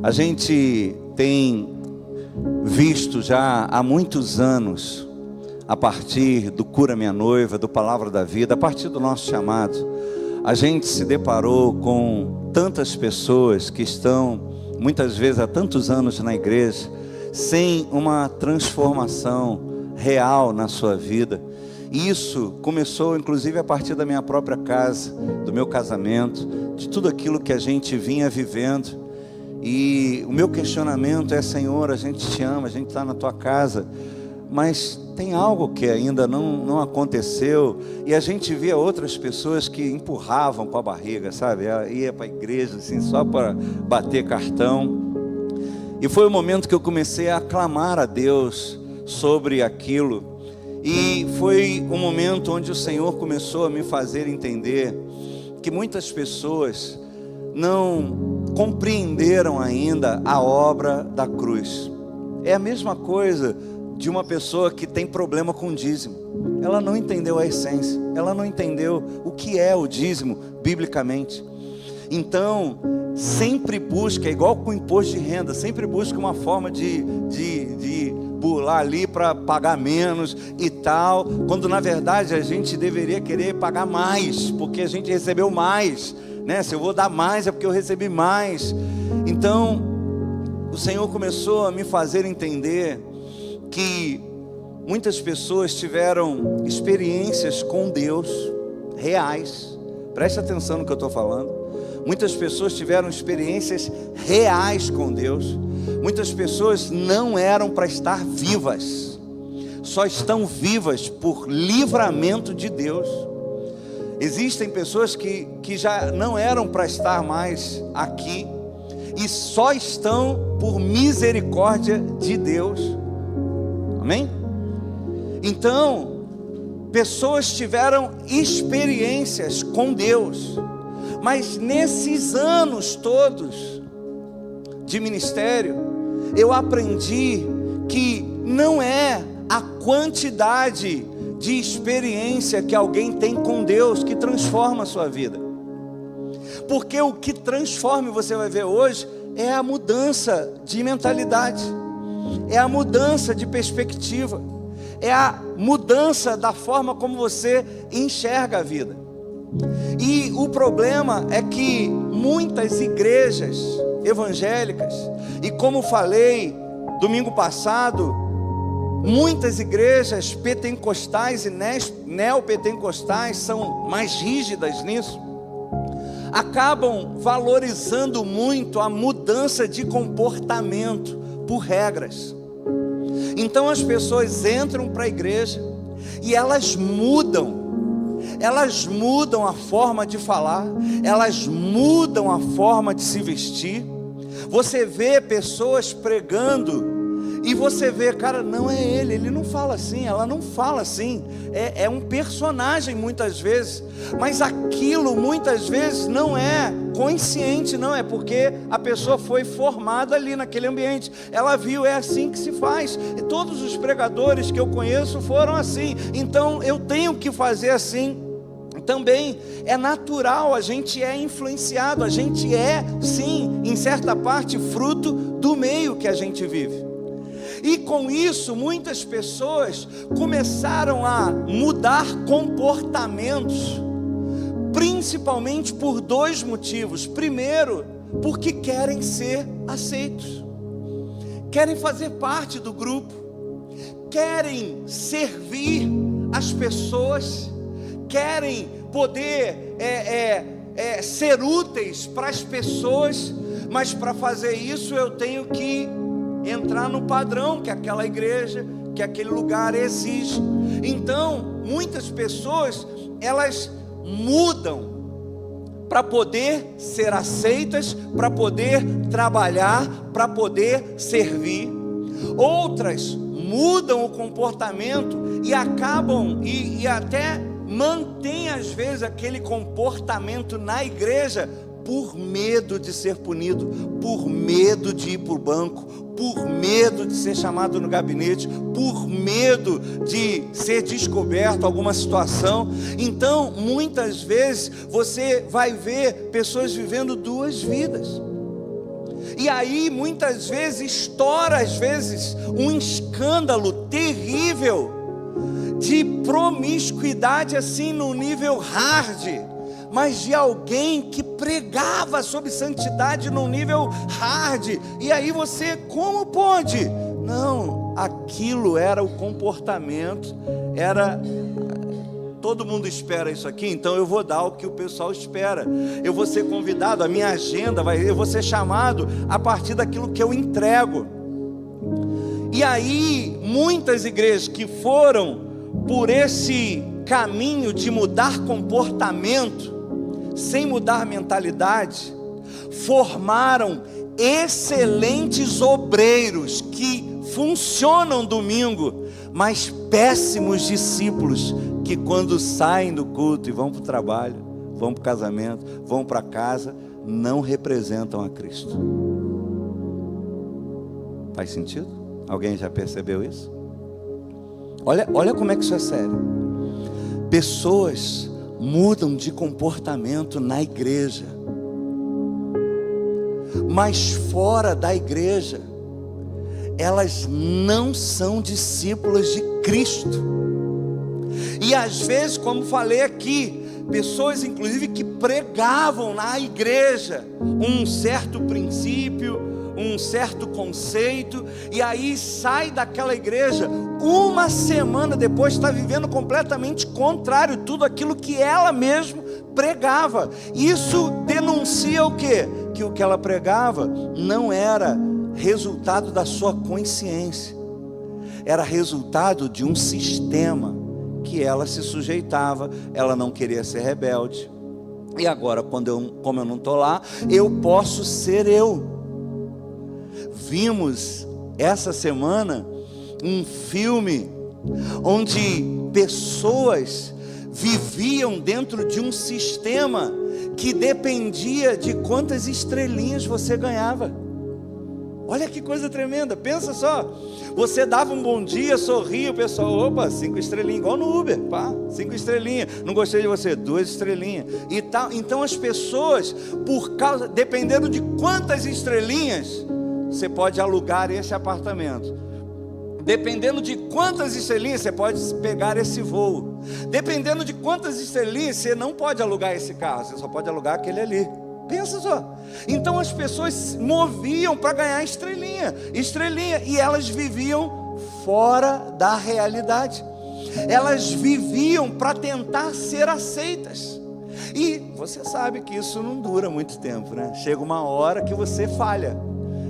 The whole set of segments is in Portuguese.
A gente tem visto já há muitos anos, a partir do Cura Minha Noiva, do Palavra da Vida, a partir do nosso chamado, a gente se deparou com tantas pessoas que estão, muitas vezes há tantos anos na igreja, sem uma transformação real na sua vida. E isso começou inclusive a partir da minha própria casa, do meu casamento, de tudo aquilo que a gente vinha vivendo. E o meu questionamento é: Senhor, a gente te ama, a gente está na tua casa, mas tem algo que ainda não aconteceu. E a gente via outras pessoas que empurravam com a barriga, sabe? Ia para a igreja assim, só para bater cartão. E foi o momento que eu comecei a clamar a Deus sobre aquilo. E foi um momento onde o Senhor começou a me fazer entender que muitas pessoas não compreenderam ainda a obra da cruz. É a mesma coisa de uma pessoa que tem problema com dízimo. Ela não entendeu a essência, ela não entendeu o que é o dízimo biblicamente. Então, sempre busca, é igual com o imposto de renda, sempre busca uma forma de burlar ali para pagar menos e tal, quando na verdade a gente deveria querer pagar mais, porque a gente recebeu mais, né? Se eu vou dar mais é porque eu recebi mais. Então o Senhor começou a me fazer entender que muitas pessoas tiveram experiências com Deus reais. Preste atenção no que eu estou falando. Muitas pessoas tiveram experiências reais com Deus. Muitas pessoas não eram para estar vivas, só estão vivas por livramento de Deus. Existem pessoas que já não eram para estar mais aqui e só estão por misericórdia de Deus. Amém? Então, pessoas tiveram experiências com Deus, mas nesses anos todos de ministério, eu aprendi que não é a quantidade de experiência que alguém tem com Deus que transforma a sua vida. Porque o que transforma, você vai ver hoje, é a mudança de mentalidade, é a mudança de perspectiva, é a mudança da forma como você enxerga a vida. E o problema é que muitas igrejas evangélicas, e como falei domingo passado, muitas igrejas pentecostais e neopentecostais são mais rígidas nisso, acabam valorizando muito a mudança de comportamento por regras. Então as pessoas entram para a igreja e elas mudam a forma de falar, elas mudam a forma de se vestir. Você vê pessoas pregando e você vê, cara, não é ele não fala assim, ela não fala assim, é um personagem muitas vezes, mas aquilo muitas vezes não é consciente, não é porque a pessoa foi formada ali naquele ambiente, ela viu, é assim que se faz, e todos os pregadores que eu conheço foram assim, então eu tenho que fazer assim. Também é natural, a gente é influenciado, a gente é sim, em certa parte, fruto do meio que a gente vive. E com isso, muitas pessoas começaram a mudar comportamentos, principalmente por dois motivos. Primeiro, porque querem ser aceitos, querem fazer parte do grupo, querem servir as pessoas, querem poder ser úteis para as pessoas, mas para fazer isso eu tenho que entrar no padrão que aquela igreja, que aquele lugar exige. Então, muitas pessoas, elas mudam para poder ser aceitas, para poder trabalhar, para poder servir. Outras mudam o comportamento e acabam, e até mantém às vezes aquele comportamento na igreja por medo de ser punido, por medo de ir para o banco, por medo de ser chamado no gabinete, por medo de ser descoberto alguma situação. Então, muitas vezes, você vai ver pessoas vivendo duas vidas. E aí muitas vezes estoura, um escândalo terrível de promiscuidade assim no nível hard, mas de alguém que pregava sobre santidade no nível hard. E aí você, como pode? Não, aquilo era o comportamento, era... Todo mundo espera isso aqui, então eu vou dar o que o pessoal espera. Eu vou ser convidado, a minha agenda, eu vou ser chamado a partir daquilo que eu entrego. E aí, muitas igrejas que foram por esse caminho de mudar comportamento, sem mudar mentalidade, formaram excelentes obreiros que funcionam domingo, mas péssimos discípulos que quando saem do culto e vão para o trabalho, vão para o casamento, vão para casa, não representam a Cristo. Faz sentido? Alguém já percebeu isso? Olha como é que isso é sério. Pessoas mudam de comportamento na igreja, mas fora da igreja elas não são discípulas de Cristo. E às vezes, como falei aqui, pessoas inclusive que pregavam na igreja um certo princípio, um certo conceito, e aí sai daquela igreja, uma semana depois está vivendo completamente contrário, tudo aquilo que ela mesma pregava. Isso denuncia o quê? Que o que ela pregava não era resultado da sua consciência, era resultado de um sistema que ela se sujeitava, ela não queria ser rebelde. E agora, como eu não estou lá, eu posso ser eu. Vimos essa semana um filme onde pessoas viviam dentro de um sistema que dependia de quantas estrelinhas você ganhava. Olha que coisa tremenda, pensa só, você dava um bom dia, sorria, o pessoal, opa, 5 estrelinhas, igual no Uber, pá, 5 estrelinhas, não gostei de você, 2 estrelinhas, e tal. Então as pessoas, dependendo de quantas estrelinhas, você pode alugar esse apartamento, dependendo de quantas estrelinhas, você pode pegar esse voo, dependendo de quantas estrelinhas, você não pode alugar esse carro, você só pode alugar aquele ali. Pensa só. Então as pessoas se moviam para ganhar estrelinha, e elas viviam fora da realidade. Elas viviam para tentar ser aceitas. E você sabe que isso não dura muito tempo, né? Chega uma hora que você falha.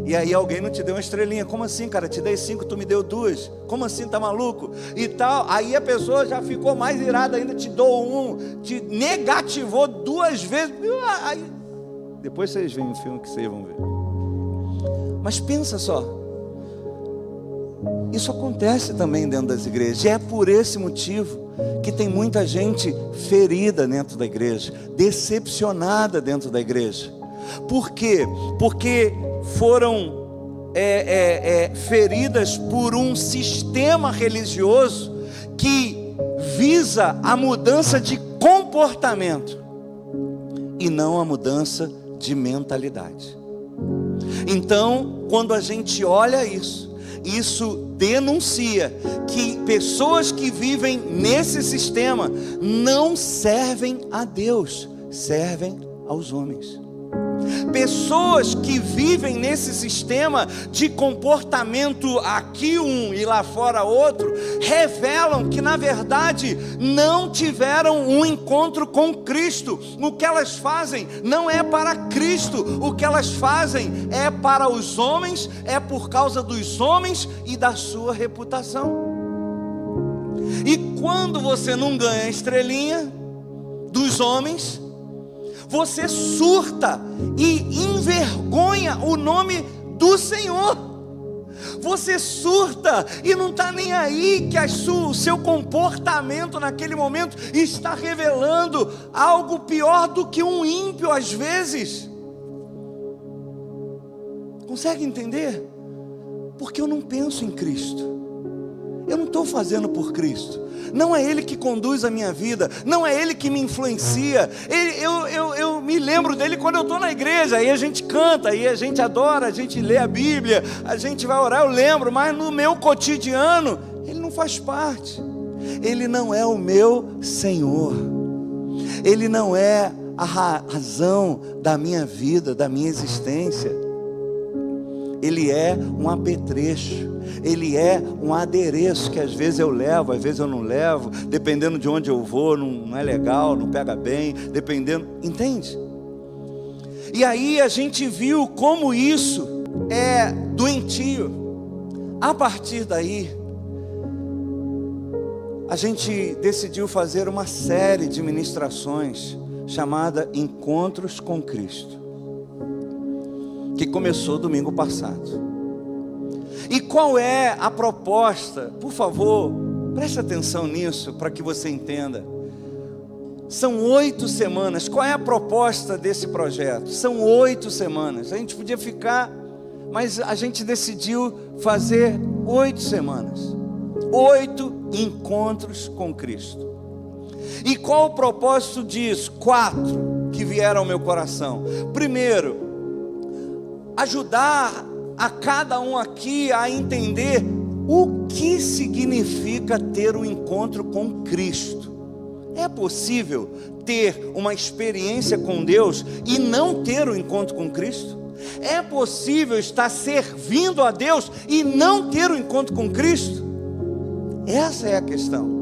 E aí alguém não te deu uma estrelinha. Como assim, cara? Te dei 5, tu me deu 2. Como assim, tá maluco? E tal. Aí a pessoa já ficou mais irada ainda, te dou 1, te negativou 2 vezes. Aí depois vocês veem o filme que vocês vão ver. Mas pensa só, isso acontece também dentro das igrejas. E é por esse motivo que tem muita gente ferida dentro da igreja, decepcionada dentro da igreja. Por quê? Porque foram feridas por um sistema religioso que visa a mudança de comportamento e não a mudança de mentalidade. Então, quando a gente olha isso denuncia que pessoas que vivem nesse sistema não servem a Deus, servem aos homens. Pessoas que vivem nesse sistema de comportamento aqui um e lá fora outro, revelam que na verdade não tiveram um encontro com Cristo. O que elas fazem não é para Cristo, o que elas fazem é para os homens, é por causa dos homens e da sua reputação. E quando você não ganha a estrelinha dos homens, você surta e envergonha o nome do Senhor. Você surta e não está nem aí que o seu comportamento naquele momento está revelando algo pior do que um ímpio às vezes. Consegue entender? Porque eu não penso em Cristo. Eu não estou fazendo por Cristo. Não é Ele que conduz a minha vida. Não é Ele que me influencia. me lembro dele quando eu estou na igreja, aí a gente canta, aí a gente adora, a gente lê a Bíblia, a gente vai orar, eu lembro, mas no meu cotidiano, ele não faz parte. Ele não é o meu Senhor. Ele não é a razão da minha vida, da minha existência. Ele é um apetrecho, ele é um adereço que às vezes eu levo, às vezes eu não levo, dependendo de onde eu vou, não é legal, não pega bem, dependendo, entende? E aí a gente viu como isso é doentio. A partir daí, a gente decidiu fazer uma série de ministrações chamada Encontros com Cristo, que começou domingo passado. E qual é a proposta? Por favor, preste atenção nisso para que você entenda. São 8 semanas. Qual é a proposta desse projeto? São 8 semanas. A gente podia ficar, mas a gente decidiu fazer 8 semanas. 8 encontros com Cristo. E qual o propósito disso? 4 que vieram ao meu coração. Primeiro, ajudar a cada um aqui a entender o que significa ter um encontro com Cristo. É possível ter uma experiência com Deus e não ter um encontro com Cristo? É possível estar servindo a Deus e não ter um encontro com Cristo? Essa é a questão.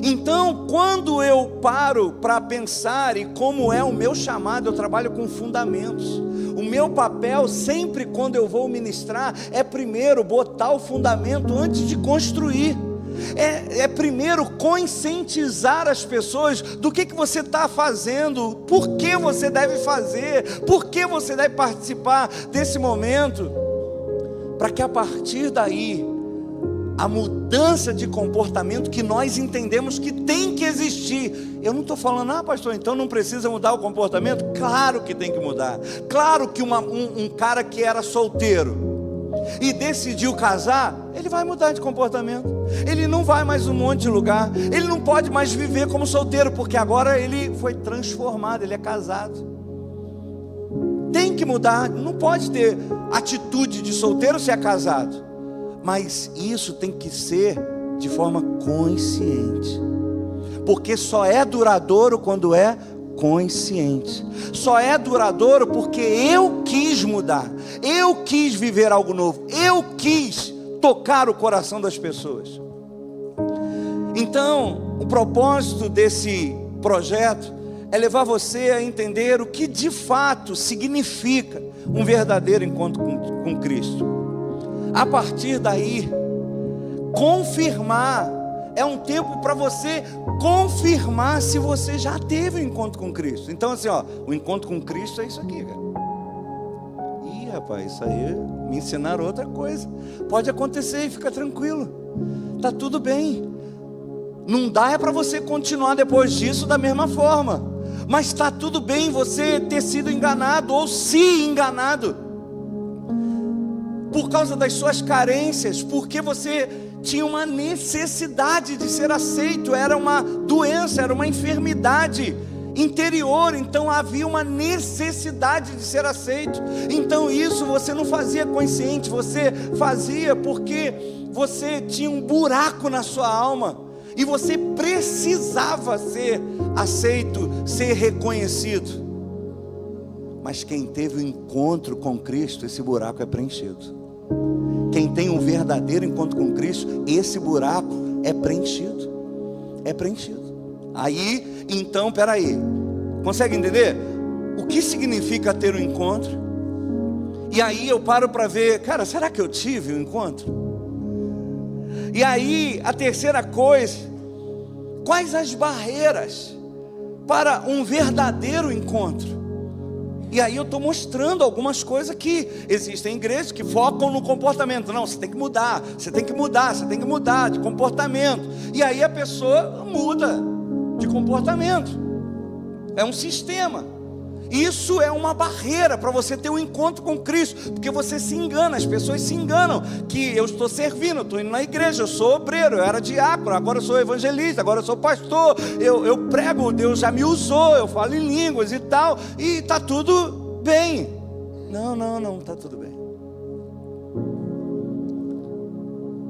Então, quando eu paro para pensar e como é o meu chamado, eu trabalho com fundamentos. O meu papel sempre quando eu vou ministrar é primeiro botar o fundamento antes de construir. É primeiro conscientizar as pessoas do que você está fazendo, por que você deve fazer, por que você deve participar desse momento, para que a partir daí a mudança de comportamento que nós entendemos que tem que existir. Eu não estou falando, pastor, então não precisa mudar o comportamento? Claro que tem que mudar. Claro que um cara que era solteiro e decidiu casar, ele vai mudar de comportamento. Ele não vai mais um monte de lugar. Ele não pode mais viver como solteiro, porque agora ele foi transformado, ele é casado. Tem que mudar, não pode ter atitude de solteiro se é casado. Mas isso tem que ser de forma consciente, porque só é duradouro quando é consciente. Só é duradouro porque eu quis mudar, eu quis viver algo novo, eu quis tocar o coração das pessoas. Então, o propósito desse projeto é levar você a entender o que de fato significa um verdadeiro encontro com Cristo. A partir daí, confirmar, é um tempo para você confirmar se você já teve um encontro com Cristo. Então assim, o encontro com Cristo é isso aqui, cara. Ih, rapaz, isso aí me ensinaram outra coisa. Pode acontecer e fica tranquilo, tá tudo bem. Não dá para você continuar depois disso da mesma forma, mas está tudo bem você ter sido enganado ou se enganado por causa das suas carências, porque você tinha uma necessidade de ser aceito, era uma doença, era uma enfermidade interior, então havia uma necessidade de ser aceito. Então isso você não fazia consciente, você fazia porque você tinha um buraco na sua alma, e você precisava ser aceito, ser reconhecido. Mas quem teve o encontro com Cristo, esse buraco é preenchido. Quem tem um verdadeiro encontro com Cristo, esse buraco é preenchido. É preenchido. Aí, então, peraí. Consegue entender? O que significa ter um encontro? E aí eu paro para ver, cara, será que eu tive um encontro? E aí, a terceira coisa, quais as barreiras para um verdadeiro encontro? E aí eu estou mostrando algumas coisas que existem igrejas que focam no comportamento. Não, você tem que mudar, você tem que mudar, você tem que mudar de comportamento. E aí a pessoa muda de comportamento. É um sistema. Isso é uma barreira para você ter um encontro com Cristo, porque você se engana, as pessoas se enganam, que eu estou servindo, eu estou indo na igreja, eu sou obreiro, eu era diácono, agora eu sou evangelista, agora eu sou pastor, eu prego, Deus já me usou, eu falo em línguas e tal, e está tudo bem. Não está tudo bem.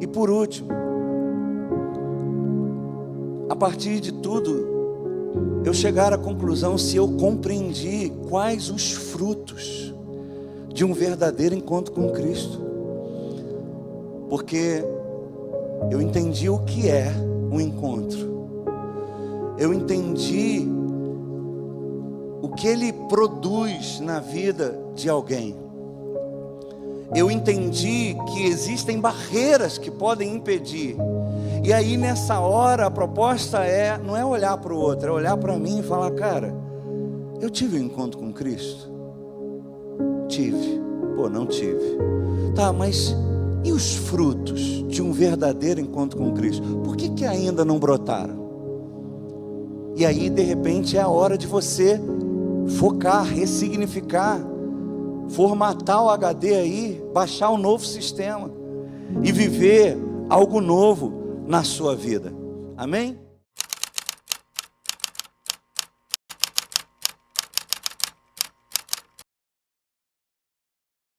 E por último, a partir de tudo, eu chegar à conclusão se eu compreendi quais os frutos de um verdadeiro encontro com Cristo. Porque eu entendi o que é um encontro. Eu entendi o que ele produz na vida de alguém. Eu entendi que existem barreiras que podem impedir. E aí nessa hora a proposta não é olhar para o outro, é olhar para mim e falar: cara, eu tive um encontro com Cristo? Tive. Não tive. Tá, mas e os frutos de um verdadeiro encontro com Cristo? Por que ainda não brotaram? E aí de repente é a hora de você focar, ressignificar, formatar o HD aí, baixar um novo sistema e viver algo novo na sua vida. Amém?